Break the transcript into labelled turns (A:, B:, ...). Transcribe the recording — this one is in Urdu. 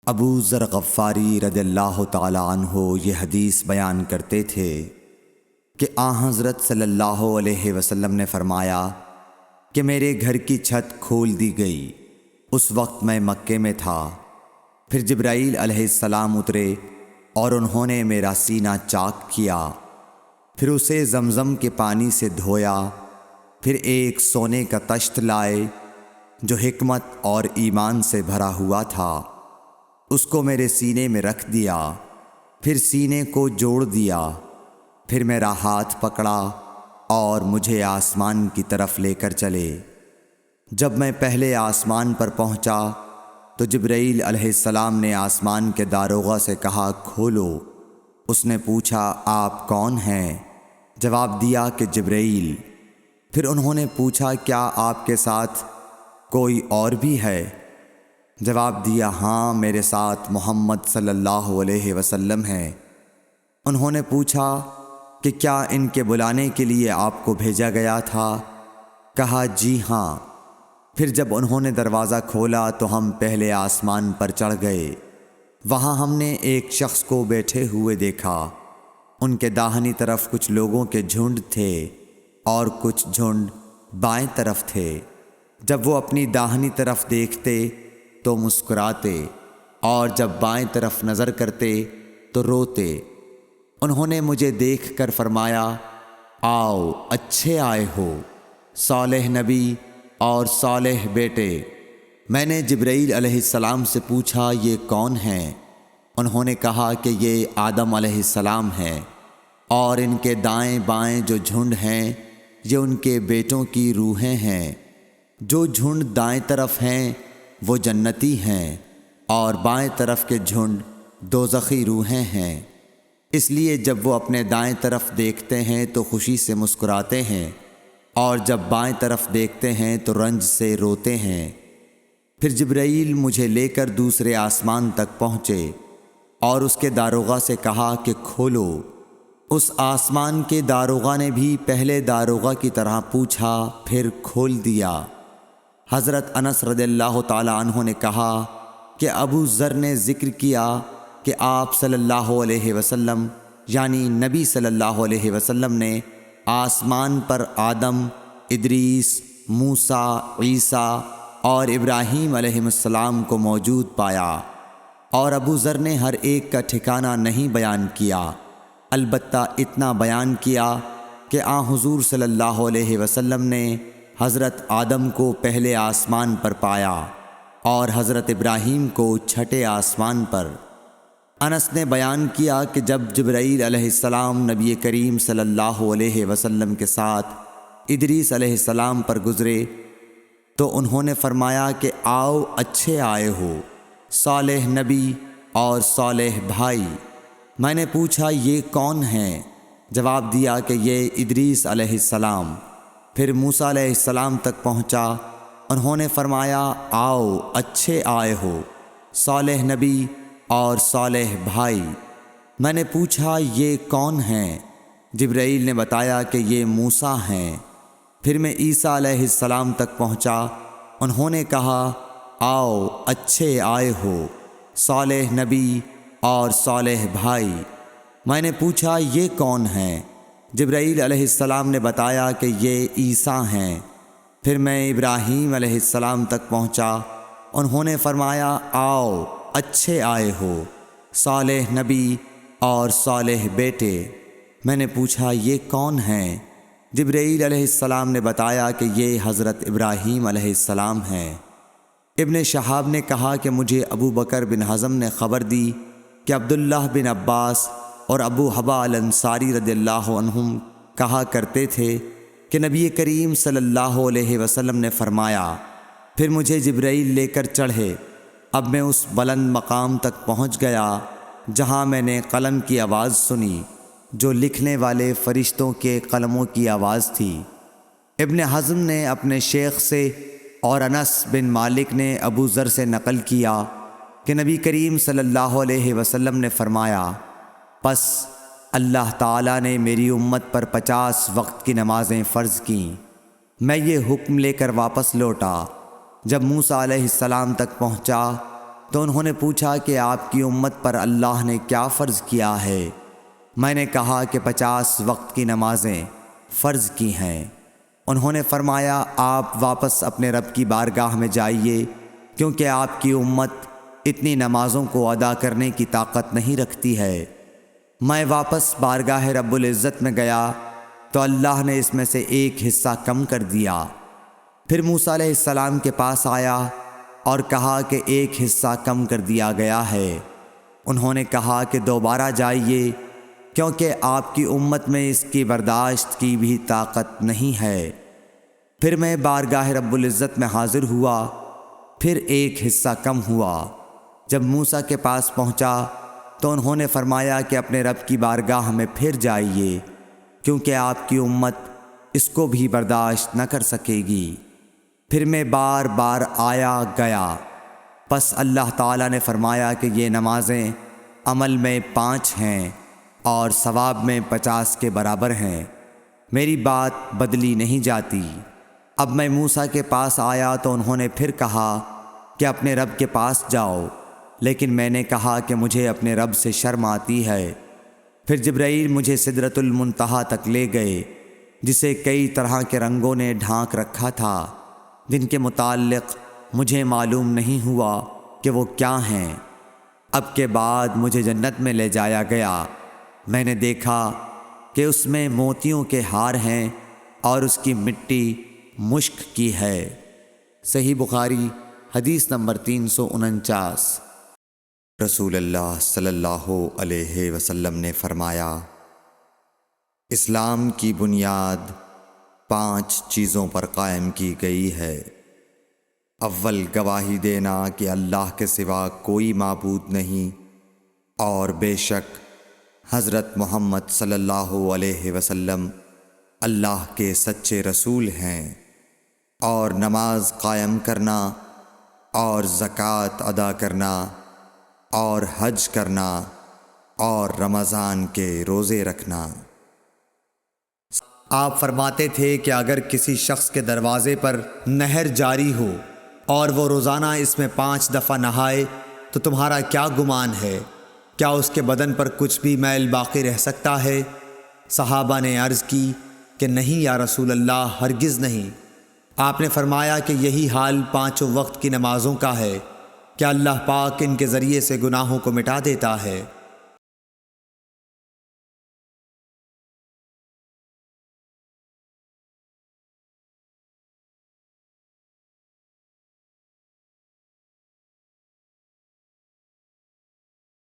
A: ابو ذر غفاری رضی اللہ تعالی عنہ یہ حدیث بیان کرتے تھے کہ حضرت صلی اللہ علیہ وسلم نے فرمایا کہ میرے گھر کی چھت کھول دی گئی۔ اس وقت میں مکے میں تھا۔ پھر جبرائیل علیہ السلام اترے اور انہوں نے میرا سینہ چاک کیا، پھر اسے زمزم کے پانی سے دھویا، پھر ایک سونے کا تشت لائے جو حکمت اور ایمان سے بھرا ہوا تھا، اس کو میرے سینے میں رکھ دیا، پھر سینے کو جوڑ دیا، پھر میرا ہاتھ پکڑا اور مجھے آسمان کی طرف لے کر چلے۔ جب میں پہلے آسمان پر پہنچا تو جبرائیل علیہ السلام نے آسمان کے داروغہ سے کہا کھولو۔ اس نے پوچھا آپ کون ہیں؟ جواب دیا کہ جبرائیل۔ پھر انہوں نے پوچھا کیا آپ کے ساتھ کوئی اور بھی ہے؟ جواب دیا ہاں، میرے ساتھ محمد صلی اللہ علیہ وسلم ہے۔ انہوں نے پوچھا کہ کیا ان کے بلانے کے لیے آپ کو بھیجا گیا تھا؟ کہا جی ہاں۔ پھر جب انہوں نے دروازہ کھولا تو ہم پہلے آسمان پر چڑھ گئے۔ وہاں ہم نے ایک شخص کو بیٹھے ہوئے دیکھا۔ ان کے داہنی طرف کچھ لوگوں کے جھنڈ تھے اور کچھ جھنڈ بائیں طرف تھے۔ جب وہ اپنی داہنی طرف دیکھتے تو مسکراتے اور جب بائیں طرف نظر کرتے تو روتے۔ انہوں نے مجھے دیکھ کر فرمایا آؤ اچھے آئے ہو، صالح نبی اور صالح بیٹے۔ میں نے جبرائیل علیہ السلام سے پوچھا یہ کون ہیں؟ انہوں نے کہا کہ یہ آدم علیہ السلام ہیں، اور ان کے دائیں بائیں جو جھنڈ ہیں یہ ان کے بیٹوں کی روحیں ہیں۔ جو جھنڈ دائیں طرف ہیں وہ جنتی ہیں، اور بائیں طرف کے جھنڈ دوزخی روحیں ہیں۔ اس لیے جب وہ اپنے دائیں طرف دیکھتے ہیں تو خوشی سے مسکراتے ہیں، اور جب بائیں طرف دیکھتے ہیں تو رنج سے روتے ہیں۔ پھر جبرائیل مجھے لے کر دوسرے آسمان تک پہنچے اور اس کے داروغہ سے کہا کہ کھولو۔ اس آسمان کے داروغہ نے بھی پہلے داروغہ کی طرح پوچھا، پھر کھول دیا۔ حضرت انس رضی اللہ تعالی عنہ نے کہا کہ ابو ذر نے ذکر کیا کہ آپ صلی اللہ علیہ وسلم یعنی نبی صلی اللہ علیہ وسلم نے آسمان پر آدم، ادریس، موسیٰ، عیسیٰ اور ابراہیم علیہ السلام کو موجود پایا، اور ابو ذر نے ہر ایک کا ٹھکانہ نہیں بیان کیا، البتہ اتنا بیان کیا کہ حضور صلی اللہ علیہ وسلم نے حضرت آدم کو پہلے آسمان پر پایا اور حضرت ابراہیم کو چھٹے آسمان پر۔ انس نے بیان کیا کہ جب جبرائیل علیہ السلام نبی کریم صلی اللہ علیہ وسلم کے ساتھ ادریس علیہ السلام پر گزرے تو انہوں نے فرمایا کہ آؤ اچھے آئے ہو، صالح نبی اور صالح بھائی۔ میں نے پوچھا یہ کون ہیں؟ جواب دیا کہ یہ ادریس علیہ السلام۔ پھر موسیٰ علیہ السلام تک پہنچا۔ انہوں نے فرمایا آؤ اچھے آئے ہو، صالح نبی اور صالح بھائی۔ میں نے پوچھا یہ کون ہیں؟ جبرائیل نے بتایا کہ یہ موسیٰ ہیں۔ پھر میں عیسیٰ علیہ السلام تک پہنچا۔ انہوں نے کہا آؤ اچھے آئے ہو، صالح نبی اور صالح بھائی۔ میں نے پوچھا یہ کون ہیں؟ جبرائیل علیہ السلام نے بتایا کہ یہ عیسیٰ ہیں۔ پھر میں ابراہیم علیہ السلام تک پہنچا۔ انہوں نے فرمایا آؤ اچھے آئے ہو، صالح نبی اور صالح بیٹے۔ میں نے پوچھا یہ کون ہیں؟ جبرائیل علیہ السلام نے بتایا کہ یہ حضرت ابراہیم علیہ السلام ہیں۔ ابن شہاب نے کہا کہ مجھے ابو بکر بن حزم نے خبر دی کہ عبداللہ بن عباس اور ابو حبا الانصاری رضی اللہ عنہم کہا کرتے تھے کہ نبی کریم صلی اللہ علیہ وسلم نے فرمایا، پھر مجھے جبرائیل لے کر چڑھے۔ اب میں اس بلند مقام تک پہنچ گیا جہاں میں نے قلم کی آواز سنی جو لکھنے والے فرشتوں کے قلموں کی آواز تھی۔ ابن حزم نے اپنے شیخ سے اور انس بن مالک نے ابو ذر سے نقل کیا کہ نبی کریم صلی اللہ علیہ وسلم نے فرمایا، پس اللہ تعالیٰ نے میری امت پر 50 وقت کی نمازیں فرض کیں۔ میں یہ حکم لے کر واپس لوٹا۔ جب موسیٰ علیہ السلام تک پہنچا تو انہوں نے پوچھا کہ آپ کی امت پر اللہ نے کیا فرض کیا ہے؟ میں نے کہا کہ 50 وقت کی نمازیں فرض کی ہیں۔ انہوں نے فرمایا آپ واپس اپنے رب کی بارگاہ میں جائیے، کیونکہ آپ کی امت اتنی نمازوں کو ادا کرنے کی طاقت نہیں رکھتی ہے۔ میں واپس بارگاہ رب العزت میں گیا تو اللہ نے اس میں سے ایک حصہ کم کر دیا۔ پھر موسیٰ علیہ السلام کے پاس آیا اور کہا کہ ایک حصہ کم کر دیا گیا ہے۔ انہوں نے کہا کہ دوبارہ جائیے، کیونکہ آپ کی امت میں اس کی برداشت کی بھی طاقت نہیں ہے۔ پھر میں بارگاہ رب العزت میں حاضر ہوا، پھر ایک حصہ کم ہوا۔ جب موسیٰ کے پاس پہنچا تو انہوں نے فرمایا کہ اپنے رب کی بارگاہ میں پھر جائیے، کیونکہ آپ کی امت اس کو بھی برداشت نہ کر سکے گی۔ پھر میں بار بار آیا گیا، پس اللہ تعالیٰ نے فرمایا کہ یہ نمازیں عمل میں 5 ہیں اور ثواب میں 50 کے برابر ہیں، میری بات بدلی نہیں جاتی۔ اب میں موسیٰ کے پاس آیا تو انہوں نے پھر کہا کہ اپنے رب کے پاس جاؤ، لیکن میں نے کہا کہ مجھے اپنے رب سے شرم آتی ہے۔ پھر جبرائیل مجھے سدرۃ المنتہا تک لے گئے، جسے کئی طرح کے رنگوں نے ڈھانک رکھا تھا، جن کے متعلق مجھے معلوم نہیں ہوا کہ وہ کیا ہیں۔ اب کے بعد مجھے جنت میں لے جایا گیا۔ میں نے دیکھا کہ اس میں موتیوں کے ہار ہیں اور اس کی مٹی مشک کی ہے۔ صحیح بخاری حدیث نمبر 349۔ رسول اللہ صلی اللہ علیہ وسلم نے فرمایا، اسلام کی بنیاد 5 چیزوں پر قائم کی گئی ہے۔ اول، گواہی دینا کہ اللہ کے سوا کوئی معبود نہیں اور بے شک حضرت محمد صلی اللہ علیہ وسلم اللہ کے سچے رسول ہیں، اور نماز قائم کرنا اور زکوٰۃ ادا کرنا اور حج کرنا اور رمضان کے روزے رکھنا۔ آپ فرماتے تھے کہ اگر کسی شخص کے دروازے پر نہر جاری ہو اور وہ روزانہ اس میں 5 دفعہ نہائے تو تمہارا کیا گمان ہے؟ کیا اس کے بدن پر کچھ بھی میل باقی رہ سکتا ہے؟ صحابہ نے عرض کی کہ نہیں یا رسول اللہ، ہرگز نہیں۔ آپ نے فرمایا کہ یہی حال 5 وقت کی نمازوں کا ہے، کہ اللہ پاک ان کے ذریعے سے گناہوں کو مٹا دیتا ہے۔